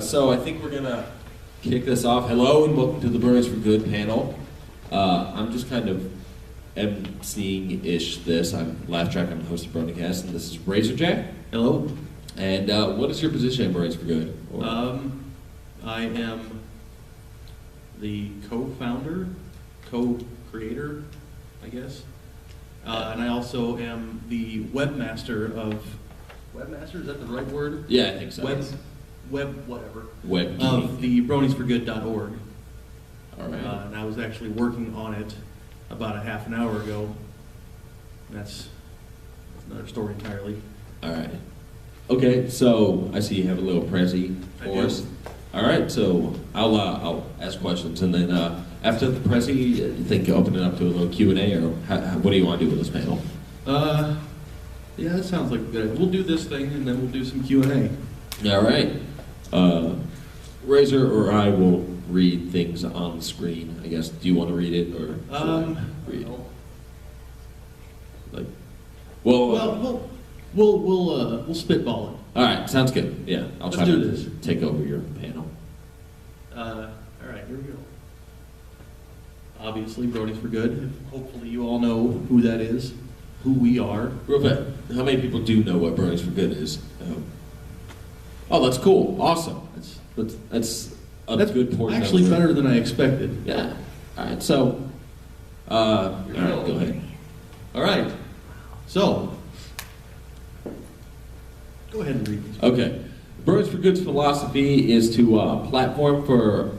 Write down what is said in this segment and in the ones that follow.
So I think we're gonna kick this off. Hello and welcome to the Bronies For Good panel. I'm just kind of emceeing-ish this. I'm Laugh Track, I'm the host of Bronycast, and this is Razorjack. Hello. And what is your position at Bronies For Good? I am the co-founder, co-creator, I guess. And I also am the webmaster of... Webmaster, is that the right word? Yeah, I think so. Whatever. Web of the broniesforgood.org. All right. And I was actually working on it about a half an hour ago. That's another story entirely. All right. Okay, so I see you have a little prezi for us. All right, so I'll ask questions, and then after the prezi, you think you open it up to a little Q&A, or what do you want to do with this panel? Yeah, that sounds like a good idea. We'll do this thing, and then we'll do some Q&A. All right. Razor or I will read things on the screen, I guess. Do you want to read it, or read? Like, we'll spitball it. All right, sounds good. Yeah, I'll try to take over your panel. All right, here we go. Obviously, Bronies For Good. Hopefully, you all know who that is, who we are. Real quick, how many people do know what Bronies For Good is? Oh, that's cool. Awesome. That's a good portion. Actually, better than I expected. Yeah. All right. So, all right, go ahead. All right. So, go ahead and read this. Okay. Bronies For Good's philosophy is to platform for.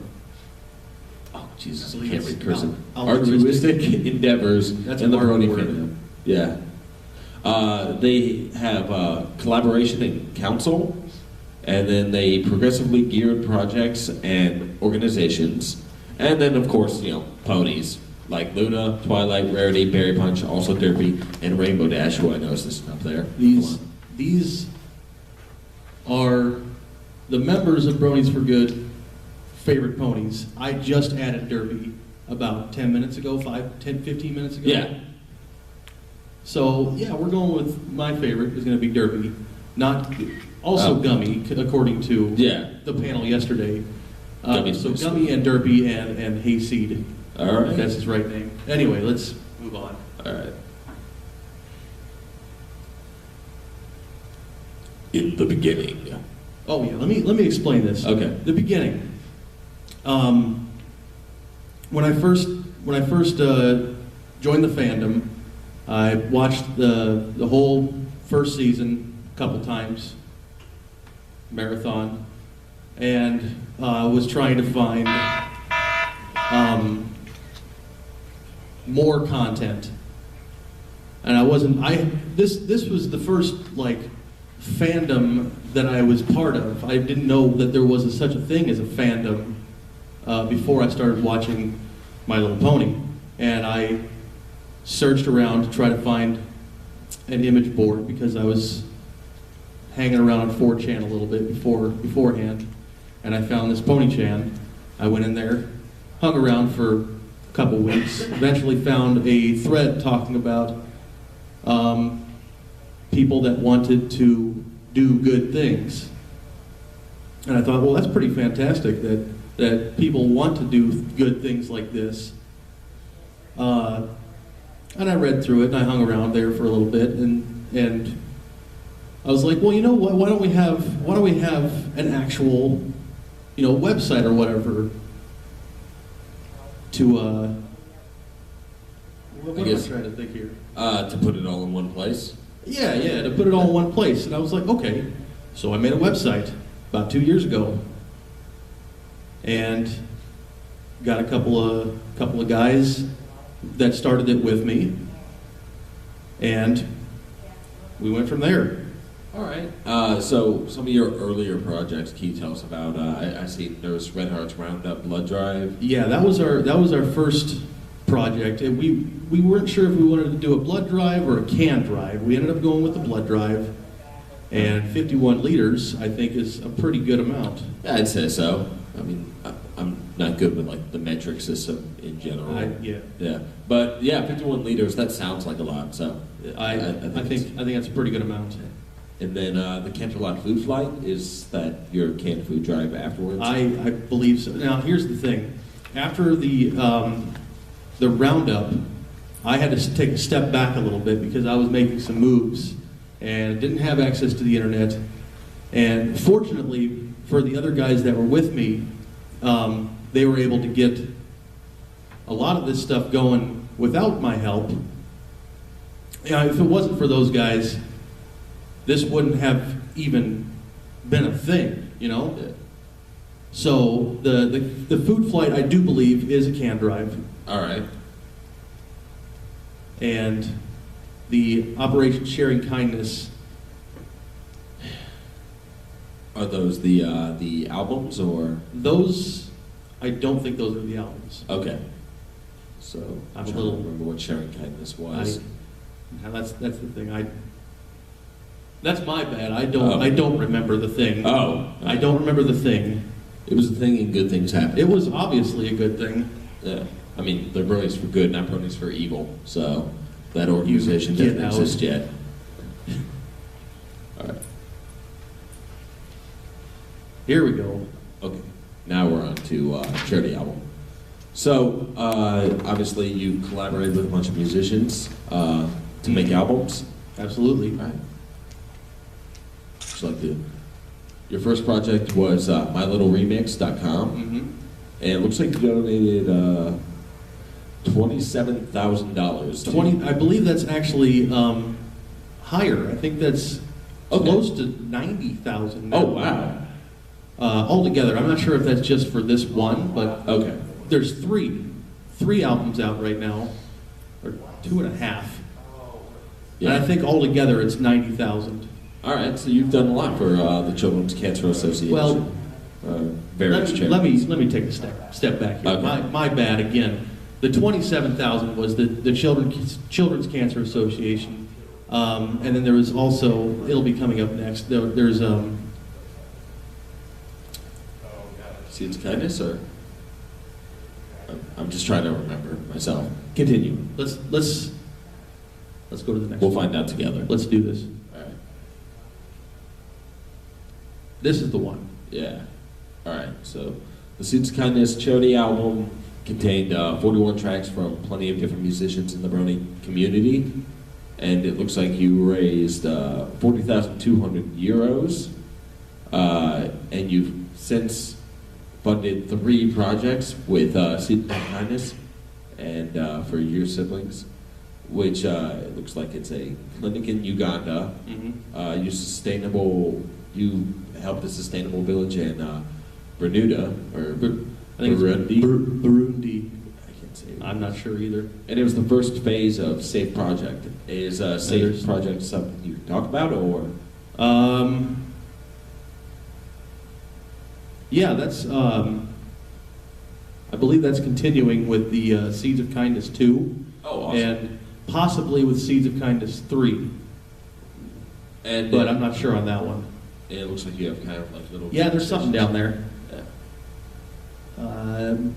Oh Jesus, I can't read cursive. Altruistic endeavors in the Brony fandom. Yeah. They have collaboration and counsel. And then they progressively geared projects and organizations. And then, of course, ponies like Luna, Twilight, Rarity, Berry Punch, also Derpy, and Rainbow Dash, who I noticed is up there. These are the members of Bronies For Good favorite ponies. I just added Derpy about 10 minutes ago, 15 minutes ago. Yeah. So, yeah, we're going with my favorite is going to be Derpy. Also Gummy, according to the panel yesterday. So Gummy and Derpy and Hayseed. All right. That's his right name. Anyway, let's move on. All right. In the beginning. Oh yeah, let me explain this. Okay. The beginning. When I first joined the fandom, I watched the whole first season a couple times. Marathon, and was trying to find more content, and this was the first fandom that I was part of. I didn't know that there was such a thing as a fandom before I started watching My Little Pony, and I searched around to try to find an image board because I was hanging around on 4chan a little bit beforehand, and I found this Pony-chan. I went in there, hung around for a couple weeks, eventually found a thread talking about people that wanted to do good things. And I thought, well, that's pretty fantastic that people want to do good things like this. And I read through it, and I hung around there for a little bit, and I was like, well, you know what? Why don't we have an actual, website or whatever to what am I trying to think here? To put it all in one place. Yeah, to put it all in one place. And I was like, okay. So I made a website about 2 years ago, and got a couple of guys that started it with me, and we went from there. All right. So some of your earlier projects, can you tell us about? I see there was Red Hearts Roundup, Blood Drive. Yeah, that was our first project. And we weren't sure if we wanted to do a blood drive or a can drive. We ended up going with the blood drive, and 51 liters I think is a pretty good amount. Yeah, I'd say so. I mean, I'm not good with the metric system in general. Yeah. But yeah, 51 liters. That sounds like a lot. So I think that's a pretty good amount. And then the Canterlot Food Flight, is that your canned food drive afterwards? I believe so. Now, here's the thing. After the roundup, I had to take a step back a little bit because I was making some moves and didn't have access to the internet. And fortunately for the other guys that were with me, they were able to get a lot of this stuff going without my help. If it wasn't for those guys, this wouldn't have even been a thing, you know? Yeah. So the food flight, I do believe, is a can drive. All right. And the Operation Sharing Kindness. Are those the albums or? Those, I don't think those are the albums. Okay. So I'm trying to remember what Sharing Kindness was. That's the thing. That's my bad. I don't remember the thing. Oh. I don't remember the thing. It was a thing and good things happened. It was obviously a good thing. Yeah. I mean, they're Bronies for Good, not Bronies for Evil. So that organization doesn't exist yet. All right. Here we go. Okay. Now we're on to charity album. So obviously you collaborated with a bunch of musicians to make albums. Absolutely. All right. Just like your first project was MyLittleRemix.com, and it looks like you donated $27,000. I believe that's actually higher. I think that's close to 90,000. Oh wow! Altogether, I'm not sure if that's just for this one, but okay. There's three albums out right now, or 2.5. Yeah. And I think altogether it's 90,000. All right, so you've done a lot for the Children's Cancer Association. Well, various charities. let me take a step back here. Okay. My bad again. The 27,000 was the Children's Cancer Association, and then there was also, it'll be coming up next. There's Seeds of Kindness, or I'm just trying to remember myself. Continue. let's go to the next. We'll one. find out together. Let's do this. All right. This is the one. Yeah. All right. So the Seeds of Kindness charity album contained 41 tracks from plenty of different musicians in the Brony community, and it looks like you raised 40,200 euros, and you've since funded 3 projects with Seeds of Kindness and for your siblings, which it looks like it's a clinic in Uganda. You helped a sustainable village in Bermuda, or I think Burundi. Burundi. I can't say it. I'm not sure either. And it was the first phase of Safe Project. Is Safe Project something you can talk about, or? Yeah, that's. I believe that's continuing with the Seeds of Kindness 2. Oh, awesome. And possibly with Seeds of Kindness 3. And but I'm not sure on that one. It looks like you have kind of like little. Yeah, there's something down there. Yeah. I don't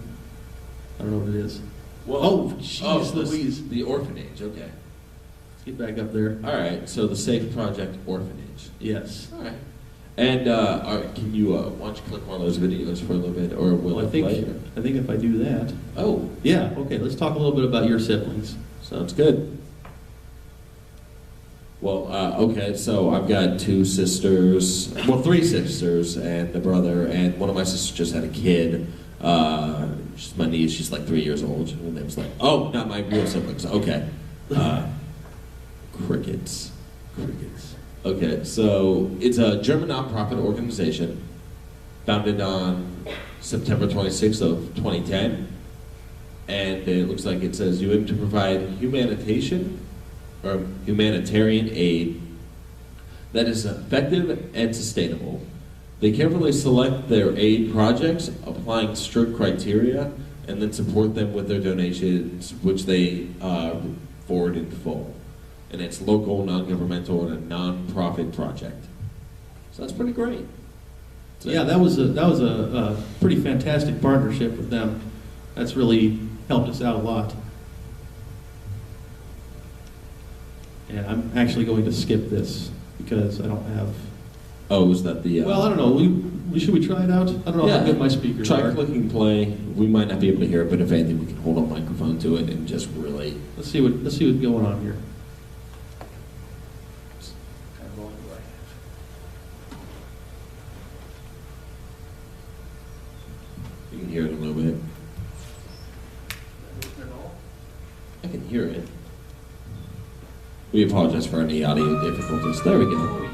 know what it is. Well, jeez Louise. The orphanage. Okay. Let's get back up there. All right. So the Safe Project orphanage. Yes. All right. And can you why don't you click one of those videos for a little bit, or will it play? I think if I do that. Oh. Yeah. Okay. Let's talk a little bit about your siblings. Sounds good. Well, okay, so I've got 2 sisters, well, 3 sisters and a brother, and one of my sisters just had a kid. She's my niece, she's like 3 years old, and it was like, oh, not my real siblings, okay. Crickets. Okay, so it's a German nonprofit organization founded on September 26th of 2010, and it looks like it says you aim to provide humanitarian aid that is effective and sustainable. They carefully select their aid projects, applying strict criteria, and then support them with their donations, which they forward in full. And it's local, non-governmental, and a non-profit project. So that's pretty great. So, yeah, that was a pretty fantastic partnership with them. That's really helped us out a lot. And I'm actually going to skip this. because I don't have. Oh, was that the? Well, I don't know. Should we try it out? I don't know how good my speakers try are. clicking play. We might not be able to hear it, but if anything, we can hold a microphone to it and just really. Let's see what's going on here. You can hear it a little bit. I can hear it. We apologize for any audio difficulties. There we go.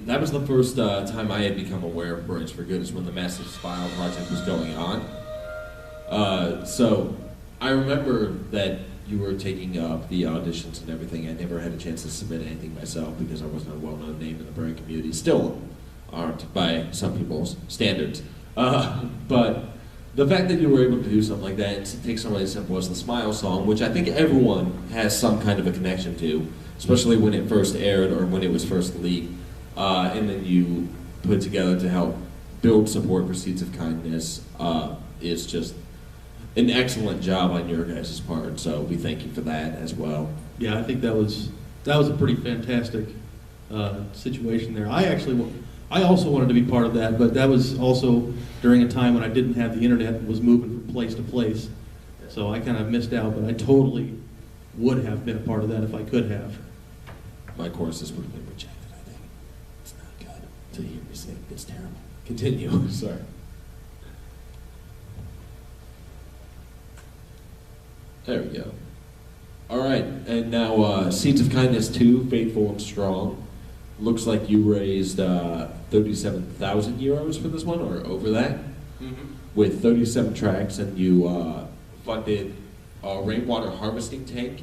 That was the first time I had become aware of Bronies For Good, is when the Massive Smile project was going on. So I remember that you were taking up the auditions and everything. I never had a chance to submit anything myself because I wasn't a well-known name in the Brony community. Still aren't by some people's standards. But the fact that you were able to do something like that, and to take something as simple as the Smile song, which I think everyone has some kind of a connection to, especially when it first aired or when it was first leaked, and then you put together to help build support for Seeds of Kindness, is just an excellent job on your guys' part. So we thank you for that as well. Yeah, I think that was a pretty fantastic situation there. I actually I also wanted to be part of that, but that was also during a time when I didn't have the internet and was moving from place to place. So I kind of missed out, but I totally would have been a part of that if I could have. My courses would have been rejected, I think. It's not good to hear me sing. It's terrible. Continue. Sorry. There we go. All right, and now Seeds of Kindness 2, Faithful and Strong. Looks like you raised 37,000 euros for this one, or over that, with 37 tracks, and you funded a rainwater harvesting tank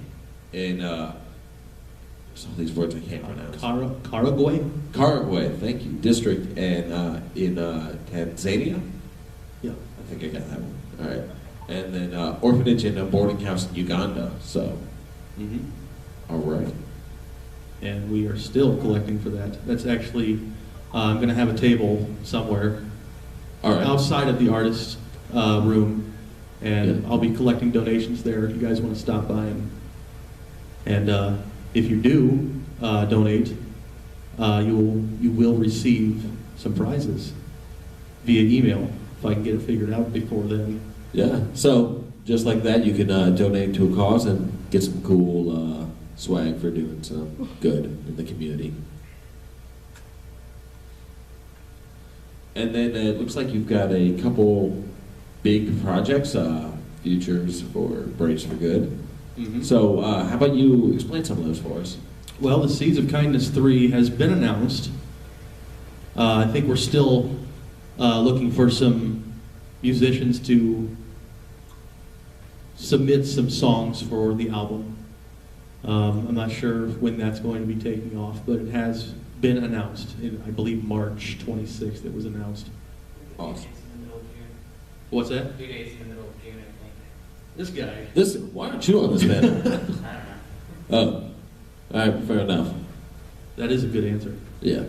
in there's all these words I can't pronounce. Karagway, thank you, district, and in Tanzania. Yeah, I think I got that one. All right, and then orphanage and a boarding house in Uganda. So, all right. And we are still collecting for that. That's actually, I'm going to have a table somewhere outside of the artist room, and I'll be collecting donations there if you guys want to stop by. And if you do donate, you will receive some prizes via email if I can get it figured out before then. Yeah, so just like that, you can donate to a cause and get some cool swag for doing some good in the community. And then it looks like you've got a couple big projects, futures for Bronies For Good. So how about you explain some of those for us? Well, the Seeds of Kindness 3 has been announced. I think we're still looking for some musicians to submit some songs for the album. I'm not sure when that's going to be taking off, but it has been announced. I believe March 26th it was announced. Awesome. What's that? 2 days in the middle of June, I think. This guy. Why aren't you on this panel? I don't know. Oh, all right, fair enough. That is a good answer. Yeah.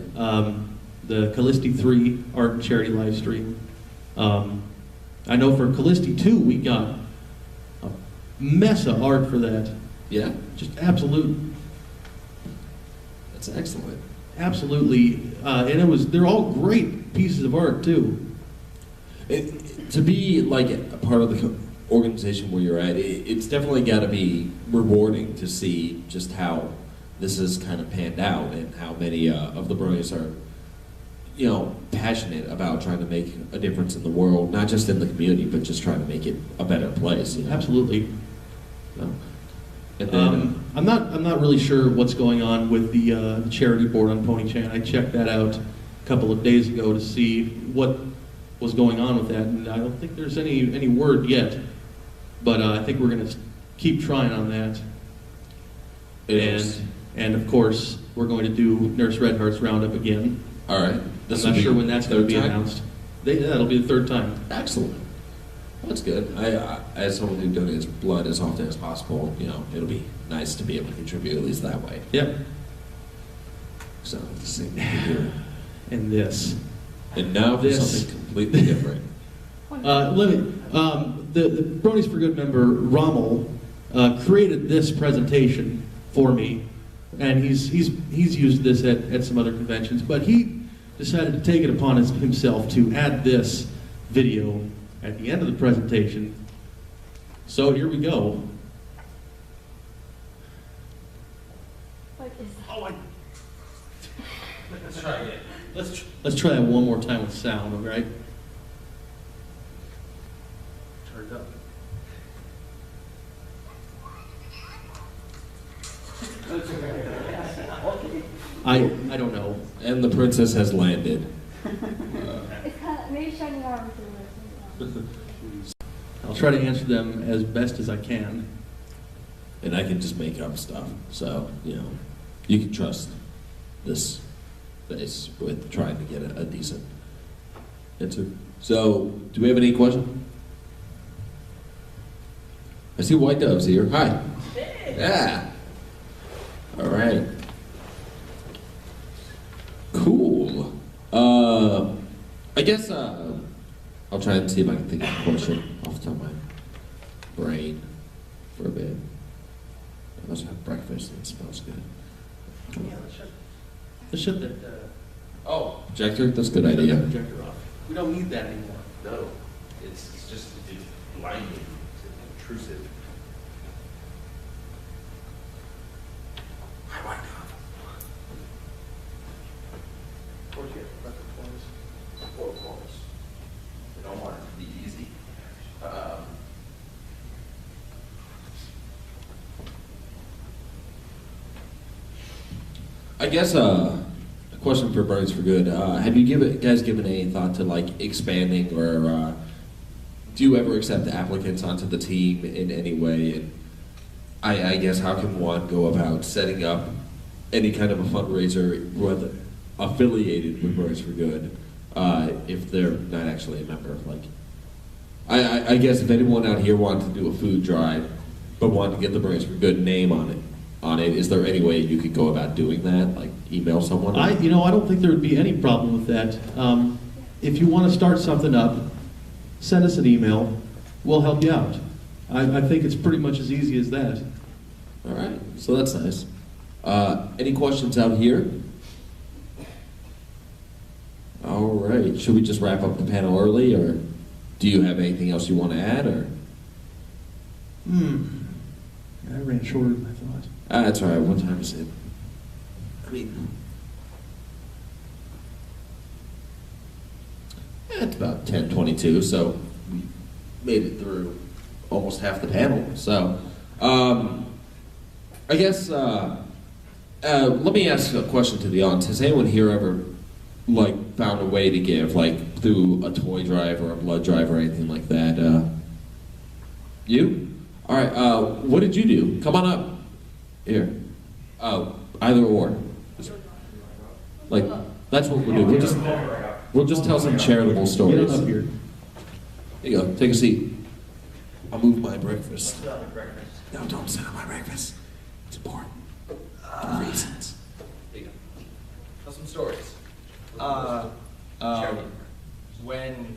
The Callisti 3 art and charity live stream. I know for Callisti 2 we got a mess of art for that. Yeah. Just absolute. That's excellent. Absolutely, and they're all great pieces of art too. To be like a part of the organization where you're at, it's definitely got to be rewarding to see just how this is kind of panned out and how many of the Bronies are, passionate about trying to make a difference in the world, not just in the community, but just trying to make it a better place. Absolutely. So, and then, I'm not really sure what's going on with the charity board on Pony3Con. I checked that out a couple of days ago to see what was going on with that, and I don't think there's any word yet. But I think we're going to keep trying on that. And of course, we're going to do Nurse Redheart's Roundup again. all right. I'm not sure when that's going to be third time? announced. That'll be the third time. Excellent. That's good. I as someone who donates blood as often as possible, it'll be nice to be able to contribute at least that way. Yep. So the same thing here. And this. And now for This. something completely different. The Bronies For Good member Rommel created this presentation for me, and he's used this at some other conventions, but he decided to take it upon himself to add this video at the end of the presentation. So here we go. Let's try it. Let's try that one more time with sound, all right? Turn it up. I don't know. And the princess has landed. It's kind of maybe shining arms. I'll try to answer them as best as I can. And I can just make up stuff. So, you can trust this face with trying to get a decent answer. So, do we have any questions? I see white doves here. Hi. Yeah. All right. Cool. I guess I'll try and see if I can think of a question off the top of my brain for a bit. Let's have breakfast. It smells good. Let's shut that Oh, projector? That's a good Turn idea. that projector off. We don't need that anymore. No, it's just it's blinding, it's intrusive. I like that. Of course, you have to close. Of course. We don't want it to be easy. I guess a question for Bronies For Good. Have you guys given any thought to like expanding, or do you ever accept applicants onto the team in any way? And I guess how can one go about setting up any kind of a fundraiser whether affiliated with Bronies For Good if they're not actually a member? Like, I guess if anyone out here wanted to do a food drive but wanted to get the Bronies For Good name on it, is there any way you could go about doing that? Like email someone? I don't think there would be any problem with that. If you want to start something up, send us an email. We'll help you out. I think it's pretty much as easy as that. All right, so that's nice. Any questions out here? All right, should we just wrap up the panel early, or do you have anything else you want to add, or? I ran shorter than I thought. That's all right. What time is it? I mean, it's about 10:22, so we made it through almost half the panel. So, I guess let me ask a question to the audience. Has anyone here ever found a way to give, through a toy drive or a blood drive or anything like that? You? All right. What did you do? Come on up. Here. Either or. That's what we'll do. We'll just tell some charitable stories. Get on up here. Here you go. Take a seat. I'll move my breakfast. No, don't sit on my breakfast. It's important. For reasons. Here you go. Tell some stories. When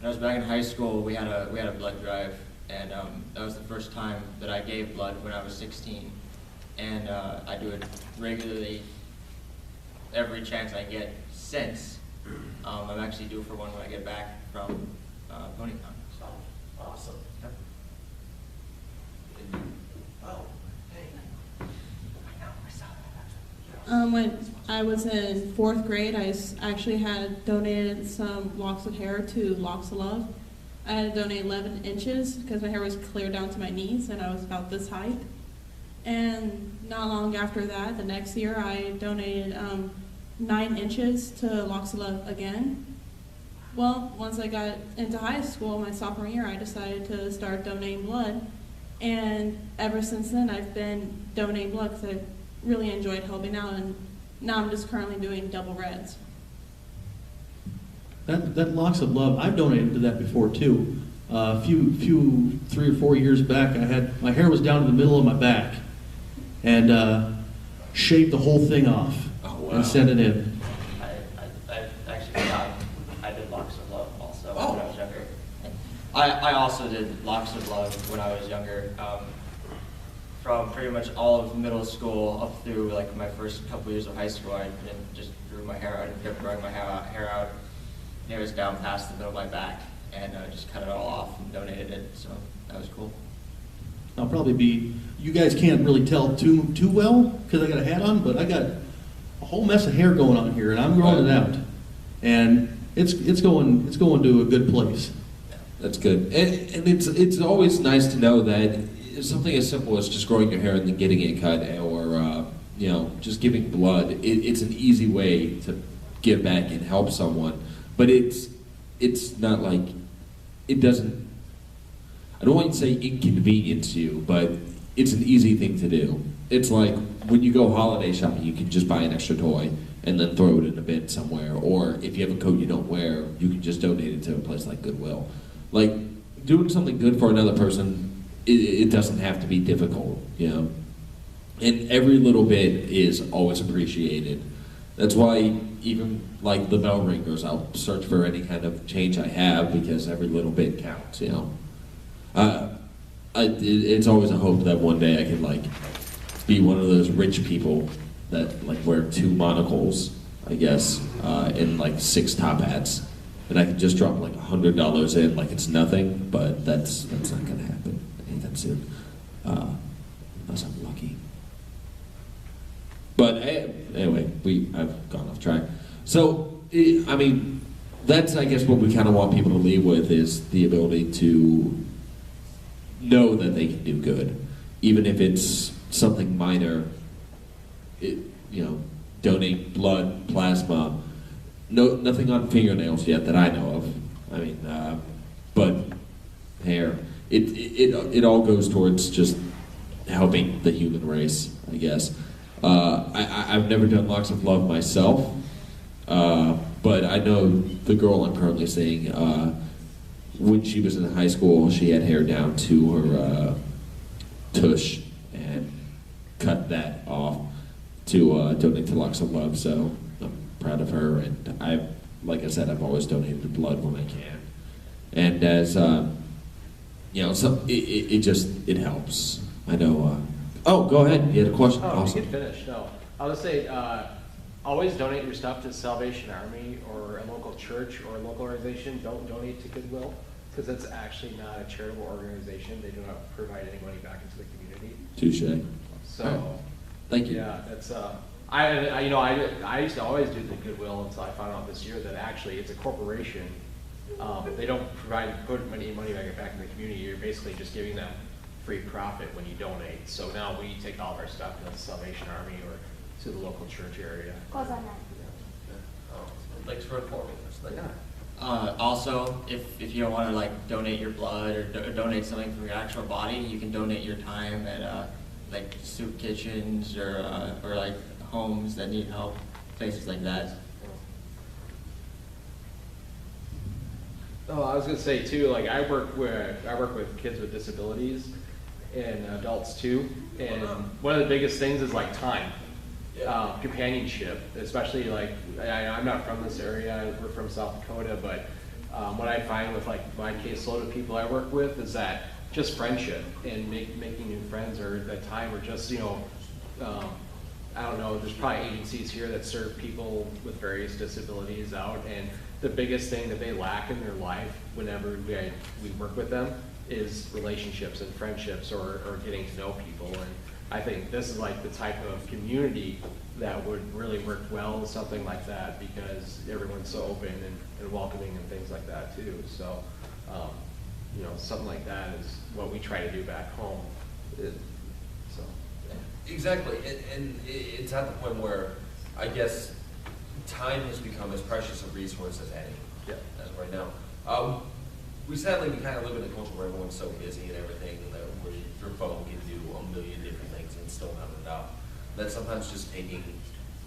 I was back in high school, we had a blood drive, and that was the first time that I gave blood when I was 16, and I do it regularly every chance I get since. I'm actually due for one when I get back from Pony3Con. So Awesome. yep. Oh, hey. When I was in 4th grade, actually had donated some locks of hair to Locks of Love. I had to donate 11 inches because my hair was clear down to my knees and I was about this height. And not long after that, the next year, I donated 9 inches to Locks of Love again. Well, once I got into high school, my sophomore year, I decided to start donating blood. And ever since then, I've been donating blood because I've really enjoyed helping out, and now I'm just currently doing double reds. That Locks of Love, I've donated to that before too. A few 3 or 4 years back, my hair was down in the middle of my back, and shaved the whole thing off and sent it in. I actually forgot I did Locks of Love also when I was younger. I also did Locks of Love when I was younger. From pretty much all of middle school up through my first couple years of high school, I just grew my hair out and kept growing my hair out. It was down past the middle of my back, and just cut it all off and donated it. So that was cool. I'll probably be. You guys can't really tell too well because I got a hat on, but I got a whole mess of hair going on here, and I'm growing it out, and it's going to a good place. That's good, and it's always nice to know that something as simple as just growing your hair and then getting it cut, or just giving blood. It's an easy way to give back and help someone, but it's not like it doesn't. I don't want to say inconvenience you, but it's an easy thing to do. It's like when you go holiday shopping, you can just buy an extra toy and then throw it in a bin somewhere. Or if you have a coat you don't wear, you can just donate it to a place like Goodwill. Like doing something good for another person, it doesn't have to be difficult, And every little bit is always appreciated. That's why even the bell ringers, I'll search for any kind of change I have because every little bit counts, It's always a hope that one day I can be one of those rich people that wear 2 monocles I guess, in like 6 top hats. And I can just drop like $100 in like it's nothing, but that's not gonna happen anytime soon. Unless I'm lucky. But anyway, I've gone off track. So, I mean, that's I guess what we kind of want people to leave with is the ability to know that they can do good, even if it's something minor. Donate blood, plasma. No, nothing on fingernails yet that I know of. I mean, but hair. It all goes towards just helping the human race, I guess. I've never done locks of love myself, but I know the girl I'm currently seeing. When she was in high school, she had hair down to her tush and cut that off to donate to Locks of Love. So I'm proud of her, and like I said, I've always donated blood when I can. And as it helps. I know. Oh, go ahead. You had a question. Oh, Awesome. you can finish. No, I'll just say, always donate your stuff to Salvation Army or a local church or a local organization. Don't donate to Goodwill, because that's actually not a charitable organization. They do not provide any money back into the community. Touche. So, right. Thank you. Yeah, that's I used to always do the Goodwill until I found out this year that actually it's a corporation. They don't put any money back in the community. You're basically just giving them free profit when you donate. So now we take all of our stuff to the Salvation Army or to the local church area. Thanks for informing us. Also, if you don't want to like donate your blood or donate something from your actual body, you can donate your time at like soup kitchens or like homes that need help, places like that. Oh, I was gonna say too. Like I work with kids with disabilities and adults too. And one of the biggest things is like time, companionship. Especially like I'm not from this area. We're from South Dakota, but what I find with like my caseload of people I work with is that just friendship and making new friends or the time or just I don't know, there's probably agencies here that serve people with various disabilities out, and the biggest thing that they lack in their life whenever we work with them is relationships and friendships or getting to know people. And I think this is like the type of community that would really work well, something like that, because everyone's so open and welcoming and things like that too. So, something like that is what we try to do back home. Exactly, and it's at the point where I guess time has become as precious a resource as any. As of right now. We kind of live in a culture where everyone's so busy and everything, that where your phone can do a million different things and still not enough. That sometimes just taking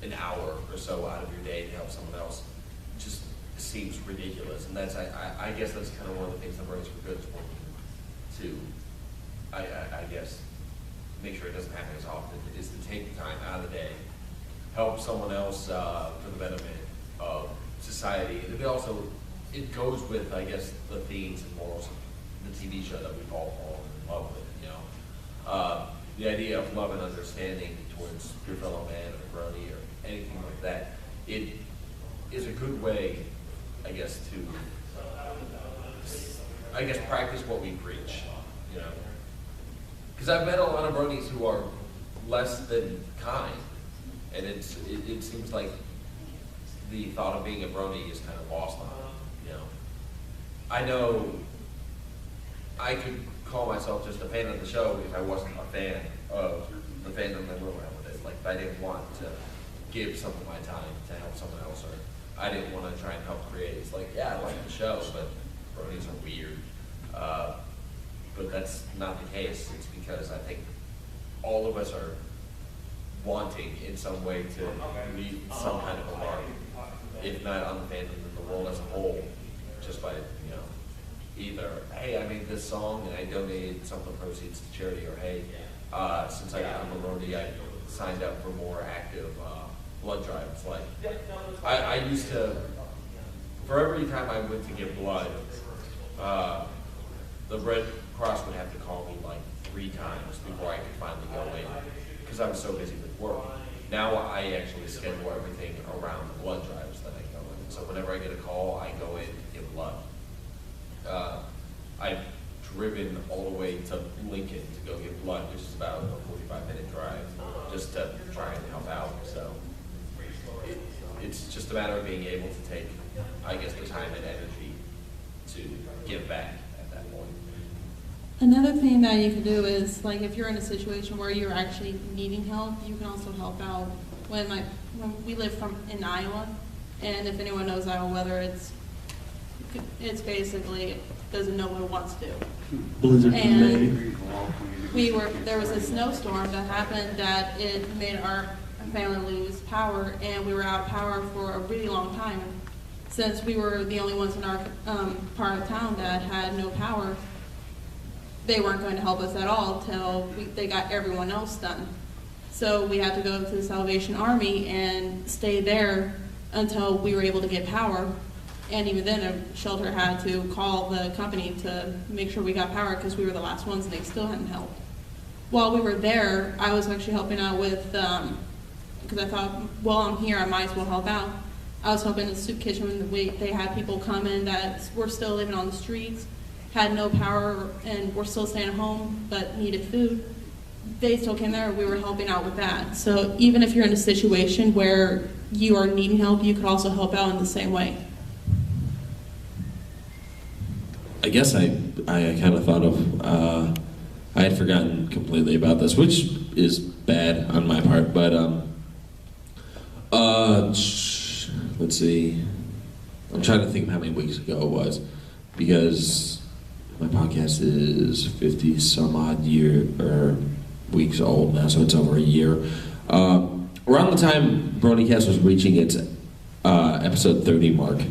an hour or so out of your day to help someone else just seems ridiculous. And that's I guess that's kind of one of the things that Bronies For Good is working to, I guess, make sure it doesn't happen as often, is to take the time out of the day, help someone else for the betterment of society. And it goes with, I guess, the themes and morals of the TV show that we've all fallen in love with, the idea of love and understanding towards your fellow man or brony or anything like that. It is a good way, I guess, to practice what we preach, Because I've met a lot of bronies who are less than kind, and it seems like the thought of being a brony is kind of lost on them. I know I could call myself just a fan of the show if I wasn't a fan of the fandom that went around with it. Like if I didn't want to give some of my time to help someone else, or I didn't want to try and help create. It's like, yeah, I like the show, but bronies are weird. But that's not the case. It's because I think all of us are wanting in some way to leave some kind of a mark, if not on the fandom, in the world as a whole, just by, either, hey, I made this song and I donated some of the proceeds to charity, or hey, since I become a brony, I signed up for more active blood drives. Like, I used to, for every time I went to give blood, the Red Cross would have to call me like 3 times before I could finally go in, because I was so busy with work. now I actually schedule everything around the blood drives that I go in. So whenever I get a call, I go in, give blood. I've driven all the way to Lincoln to go give blood, which is about a 45-minute drive, just to try and help out. So it's just a matter of being able to take, I guess, the time and energy to give back at that point. Another thing that you can do is, like, if you're in a situation where you're actually needing help, you can also help out. When we live in Iowa, and if anyone knows Iowa weather, it's basically doesn't know what it wants to do. Blizzard And there was a snowstorm that happened that it made our family lose power, and we were out of power for a really long time. Since we were the only ones in our part of town that had no power, they weren't going to help us at all till they got everyone else done. So we had to go to the Salvation Army and stay there until we were able to get power. And even then, a shelter had to call the company to make sure we got power because we were the last ones and they still hadn't helped. While we were there, I was actually helping out with, because I thought, well, I'm here, I might as well help out. I was helping in the soup kitchen when they had people come in that were still living on the streets, had no power, and were still staying at home but needed food. They still came there, we were helping out with that. So even if you're in a situation where you are needing help, you could also help out in the same way. I guess I kind of thought of, I had forgotten completely about this, which is bad on my part, but let's see. I'm trying to think of how many weeks ago it was, because my podcast is 50 some odd weeks old now, so it's over a year. Around the time BronyCast was reaching its episode 30 mark,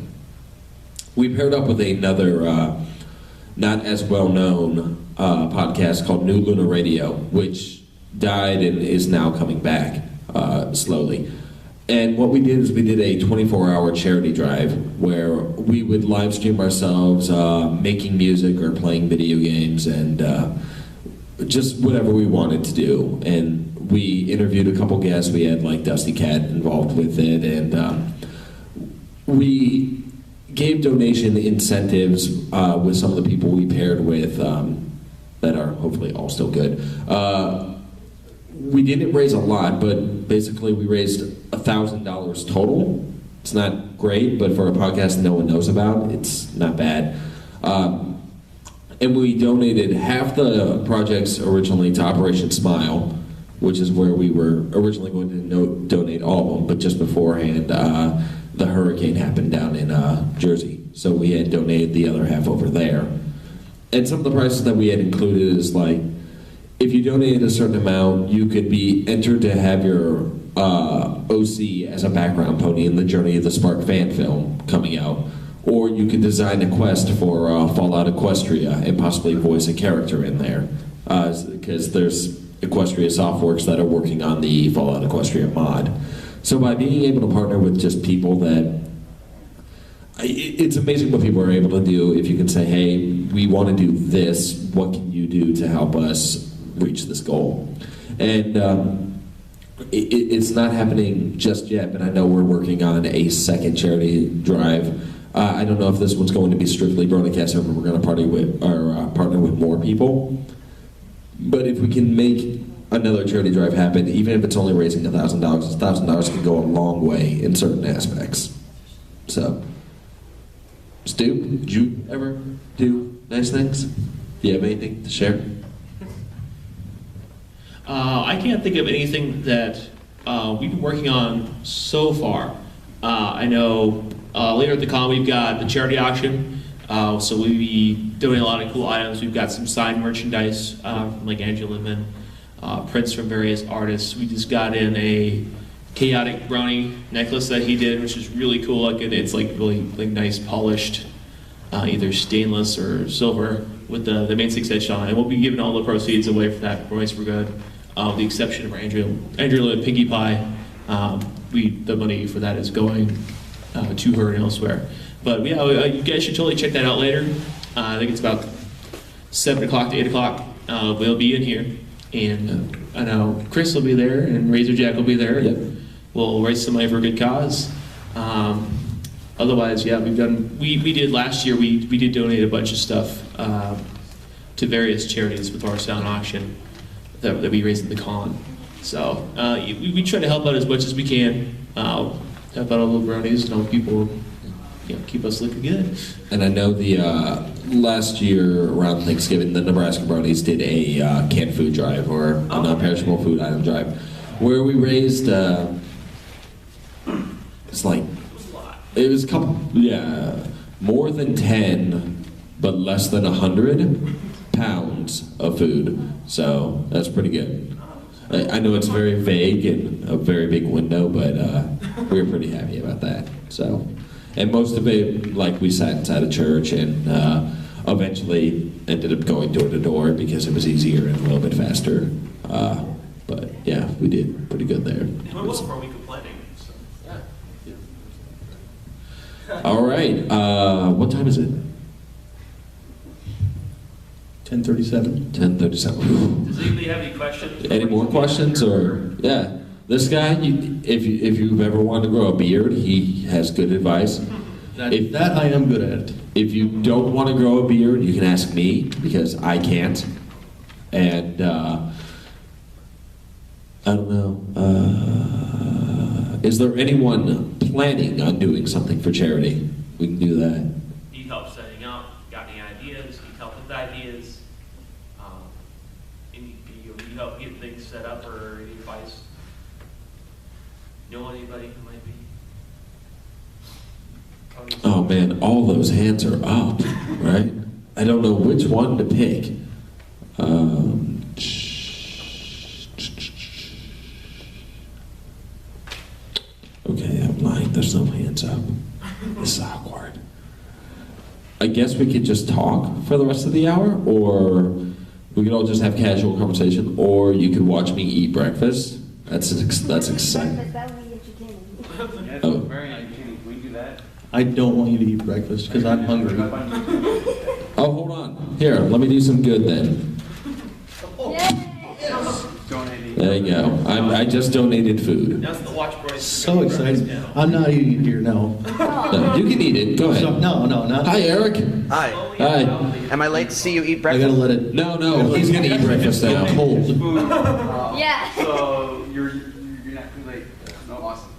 we paired up with another not as well-known podcast called New Luna Radio, which died and is now coming back slowly. And what we did is we did a 24-hour charity drive where we would live stream ourselves making music or playing video games and just whatever we wanted to do. And we interviewed a couple guests. We had like Dusty Cat involved with it, and we gave donation incentives with some of the people we paired with that are hopefully all still good. We didn't raise a lot, but basically we raised $1,000 total. It's not great, but for a podcast no one knows about, it's not bad. And we donated half the projects originally to Operation Smile, which is where we were originally going to donate all of them, but just beforehand, the hurricane happened down in Jersey, so we had donated the other half over there. And some of the prices that we had included is like, if you donated a certain amount, you could be entered to have your OC as a background pony in the Journey of the Spark fan film coming out, or you could design a quest for Fallout Equestria and possibly voice a character in there, because there's Equestria Softworks that are working on the Fallout Equestria mod. So by being able to partner with just people that, it's amazing what people are able to do if you can say, hey, we want to do this, what can you do to help us reach this goal? And it's not happening just yet, but I know we're working on a second charity drive. I don't know if this one's going to be strictly BronyCast or if we're going to partner with more people. But if we can make another charity drive happen, even if it's only raising $1,000, $1,000 can go a long way in certain aspects. So, Stu, did you ever do nice things? Do you have anything to share? I can't think of anything that we've been working on so far. I know later at the con we've got the charity auction, so we'll be doing a lot of cool items. We've got some signed merchandise from like Angela Liman, prints from various artists. We just got in a chaotic brownie necklace that he did, which is really cool looking. It's like really like nice polished, either stainless or silver with the main 6 edge on. And we'll be giving all the proceeds away for that Bronies For Good, with the exception of our Angela Piggy Pie. The money for that is going to her and elsewhere. But yeah, you guys should totally check that out later. I think it's about 7 o'clock to 8 o'clock. We'll be in here. And I know Chris will be there, and Razor Jack will be there. Yep. We'll raise some money for a good cause. Otherwise, yeah, we did last year, we did donate a bunch of stuff to various charities with our silent auction that we raised at the con. So we try to help out as much as we can. Help out our little bronies and all people, keep us looking good. And I know the last year around Thanksgiving, the Nebraska Bronies did a canned food drive or a non-perishable food item drive, where we raised it was a couple, more than 10, but less than 100 pounds of food. So that's pretty good. I know it's very vague and a very big window, but we were pretty happy about that. So, and most of it, we sat inside a church and eventually ended up going door to door because it was easier and a little bit faster. But yeah, we did pretty good there. It wasn't for a week of planning. So. All right. What time is it? 10:37. 10:37. Does anybody have any questions? Any more questions? Or this guy, if you've ever wanted to grow a beard, he has good advice. That I am good at. If you don't want to grow a beard, you can ask me because I can't. And I don't know. Is there anyone planning on doing something for charity? We can do that. Need help setting up? Got any ideas? Need help with ideas? Need help getting things set up or any advice? Know anybody who might be? Oh man, all those hands are up, right? I don't know which one to pick. Okay, I'm lying. There's no hands up. This is awkward. I guess we could just talk for the rest of the hour, or we could all just have casual conversation, or you could watch me eat breakfast. That's exciting. That would be entertaining. Oh. Very entertaining. Can we do that? I don't want you to eat breakfast because I'm hungry. Oh, hold on. Here, let me do some good then. Donating. There you go. I just donated food. That's the Watch Bronies. So excited. I'm not eating it here now. No, you can eat it. Go ahead. No, not. Hi, Eric. Hi. Hi. Am I late to see you eat I breakfast? gotta let it. No, he's gonna eat breakfast now. It's cold. Yeah. So you're not too late. No, awesome.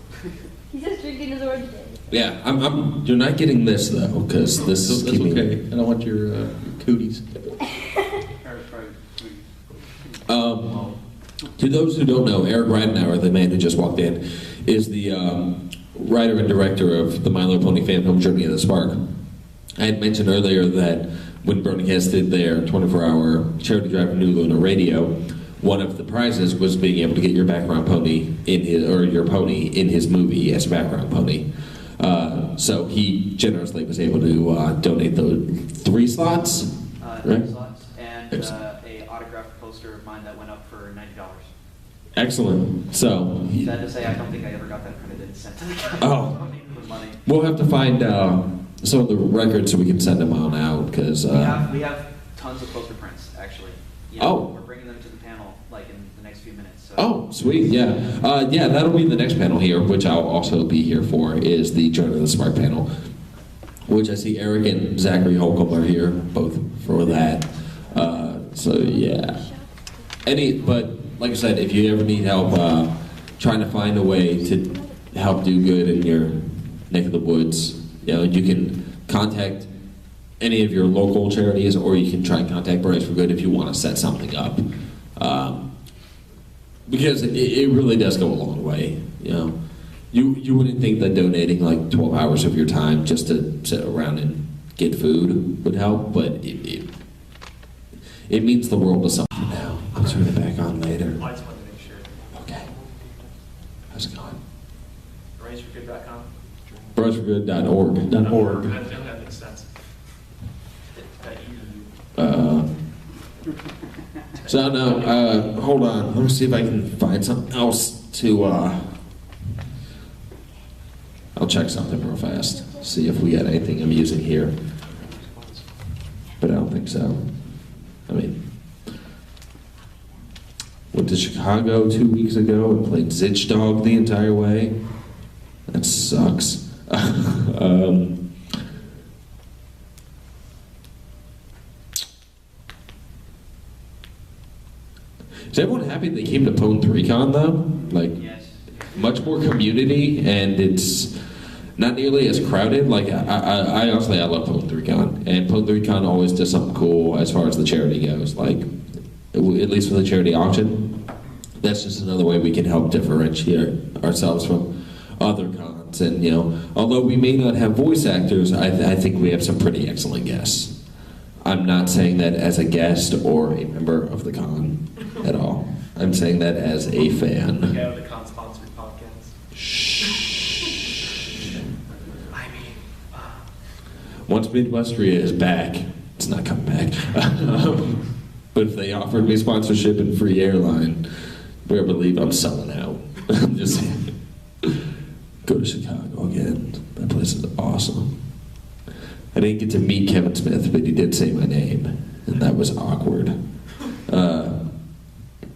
He's just drinking his orange juice. Yeah, you're not getting this though, because this is That's keeping. okay. I don't want your cooties. To those who don't know, Eric Ridenauer, the man who just walked in, is the writer and director of the My Little Pony fan film Journey of the Spark. I had mentioned earlier that when Broadcast did their 24-hour charity drive for New Luna Radio, one of the prizes was being able to get your background pony your pony in his movie as a background pony. So he generously was able to donate those 3 slots. Right? Slots and a autographed poster of mine that went up for $90. Excellent. So. Sad to say, I don't think I ever got that printed and sent to the Oh. money. We'll have to find some of the records so we can send them on out because. We have tons of poster prints actually. We're bringing them to the panel in the next few minutes. So. Oh, sweet, yeah. That'll be the next panel here, which I'll also be here for, is the Journey of the Spark panel, which I see Eric and Zachary Holcomb are here, both for that. But like I said, if you ever need help trying to find a way to help do good in your neck of the woods, you can contact any of your local charities, or you can try and contact Bronies For Good if you want to set something up. Because it really does go a long way. You wouldn't think that donating 12 hours of your time just to sit around and get food would help, but it means the world to some. Now, I'll turn it back on later. I just wanted to make sure. Okay. How's it going? BroniesForGood.com. BroniesForGood.org. That makes sense. So now, hold on. Let me see if I can find something else to. I'll check something real fast. See if we got anything I'm using here. But I don't think so. went to Chicago 2 weeks ago and played Zitch Dog the entire way. That sucks. Is everyone happy they came to Pon3Con though? Like, Yes. much more community, and it's not nearly as crowded. Like, I honestly, I love Pon3Con, and Pon3Con always does something cool as far as the charity goes. Like, at least with the charity auction, that's just another way we can help differentiate ourselves from other cons. And, you know, although we may not have voice actors, I think we have some pretty excellent guests. I'm not saying that as a guest or a member of the con at all. I'm saying that as a fan. Yeah, the con-sponsored podcast. Shh. I mean, Once Midwestria is back, it's not coming back. But if they offered me sponsorship and free airline, better believe I'm selling out. I'm just saying. Go to Chicago again. That place is awesome. I didn't get to meet Kevin Smith, but he did say my name, and that was awkward.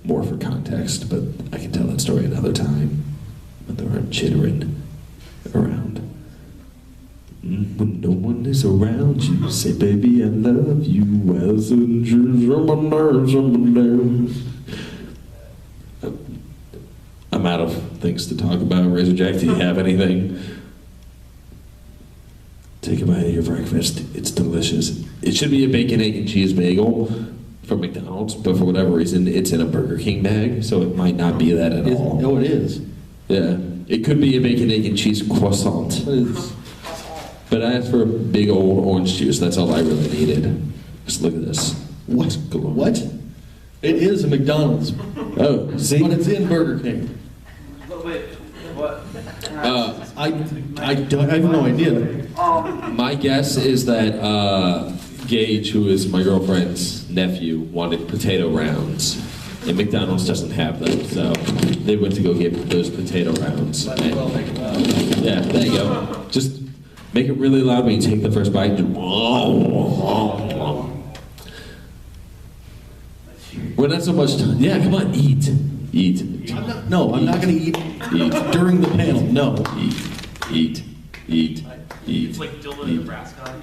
More for context, but I can tell that story another time when there aren't chittering around. When no one is around you, say, baby, I love you as a I'm out of things to talk about. Razorjack, do you have anything? Take a bite of your breakfast. It's delicious. It should be a bacon, egg, and cheese bagel from McDonald's, but for whatever reason, it's in a Burger King bag, so it might not be that at all. Oh, it is. Yeah. It could be a bacon, egg, and cheese croissant. But I asked for a big old orange juice. That's all I really needed. Just look at this. What? What? It is a McDonald's. Oh, see? But it's in Burger King. Wait, what? I have no idea. My guess is that Gage, who is my girlfriend's nephew, wanted potato rounds. And McDonald's doesn't have them, so they went to go get those potato rounds. And, yeah, there you go. Just make it really loud when you take the first bite. We're not so much time. Yeah, come on, eat. Eat. I'm not going to eat during the panel. No. Eat. Eat. it's like Dylan in Nebraska.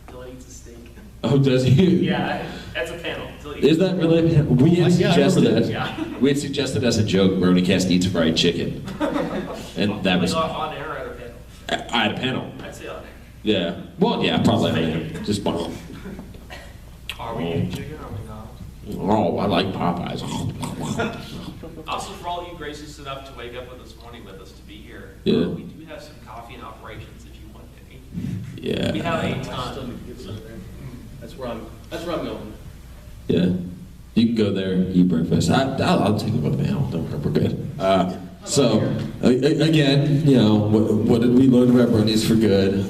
Dylan eats a steak. Oh, does he? Yeah, that's a panel. Is that really? We had suggested that. Yeah. We had suggested as a joke, Broniecast eats fried chicken, and that was on air at a panel. I had a panel. I'd say on air. Yeah. Well, yeah, probably on air. Just bomb. Are we eating chicken or are we not? Oh, I like Popeyes. Also, for all you gracious enough to wake up with this morning with us to be here, Yeah. we do have some coffee in operations if you want any. Yeah. We have a ton. That's where I'm going. Yeah. You can go there, eat breakfast. I'll take it with me. Don't worry, we're good. So, again, you know, what did we learn about Bronies For Good?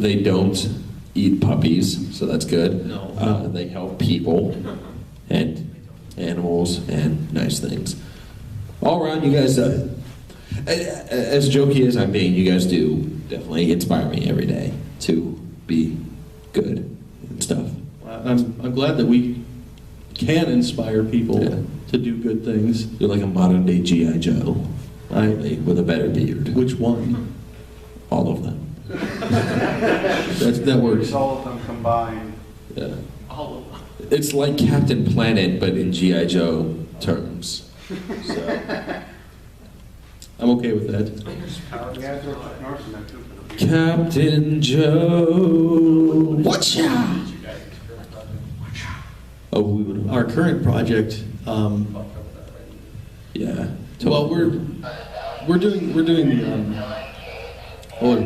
They don't eat puppies, so that's good. No. They help people and animals and nice things. All around, you guys, as jokey as I'm being, you guys do definitely inspire me every day to be good and stuff. I'm glad that we can inspire people Yeah. to do good things. You're like a modern day G.I. Joe, with a better beard. Which one? All of them. That works. All of them combined. Yeah. All of them. It's like Captain Planet, but in G.I. Joe terms. So. I'm okay with that. You guys are Chuck Norris in that too for the Captain Joe. Watch out! Oh, we would. Our current project. Yeah. Well, we're doing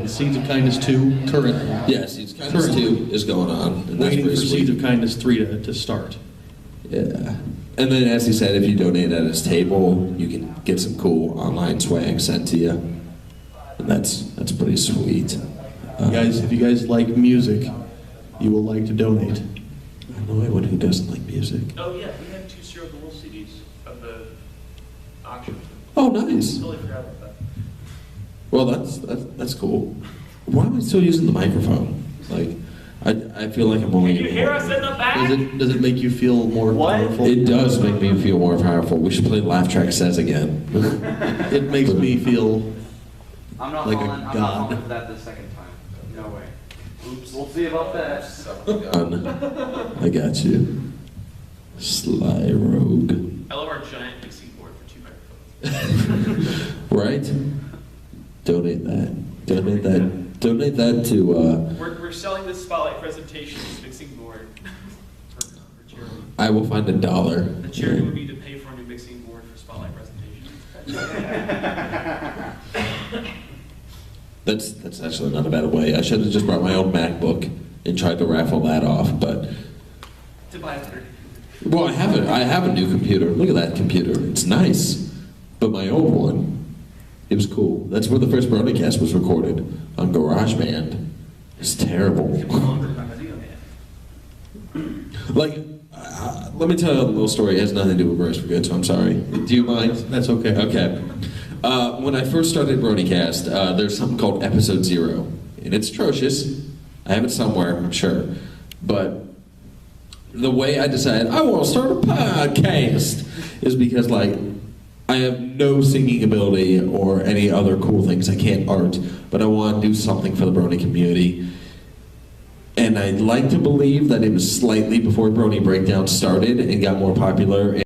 the Seeds of Kindness 2 currently. Yes, it's kind of 2 is going on. And that's Waiting for pretty Seeds sweet. of Kindness 3 to start. Yeah. And then, as he said, if you donate at his table, you can get some cool online swag sent to you. And that's pretty sweet. If you guys like music, you will like to donate. I know anyone who doesn't like music. Oh yeah, we have 2 Serial Gold CDs of the auction. Oh, nice. Totally forgot about that. Well, that's cool. Why am I still using the microphone? Like, I feel like I'm only. Can you hear us in the back? Does it make you feel more powerful? It does make me feel more powerful. We should play Laugh Track Says again. It makes me feel I'm not like falling. a I'm not god. falling for that the second time. No way. Oops. We'll see about that. I got you. Sly Rogue. I love our giant mixing board for 2 microphones. Right? Donate that. Donate that. Donate that to. We're selling this Spotlight Presentations mixing board for charity. I will find $1. The charity would be to pay for a new mixing board for Spotlight Presentations. That's actually not a bad way. I should have just brought my own MacBook and tried to raffle that off, but. To buy a better. Well, I have a new computer. Look at that computer. It's nice, but my old one. It was cool. That's where the first broadcast was recorded, on GarageBand. It's terrible. Like, let me tell you a little story. It has nothing to do with Bronies For Good, so I'm sorry. Do you mind? That's okay. Okay. When I first started Broadcast, there's something called Episode 0, and it's atrocious. I have it somewhere, I'm sure. But the way I decided I want to start a podcast is because, like, I have no singing ability or any other cool things. I can't art, but I want to do something for the Brony community. And I'd like to believe that it was slightly before Brony Breakdown started and got more popular.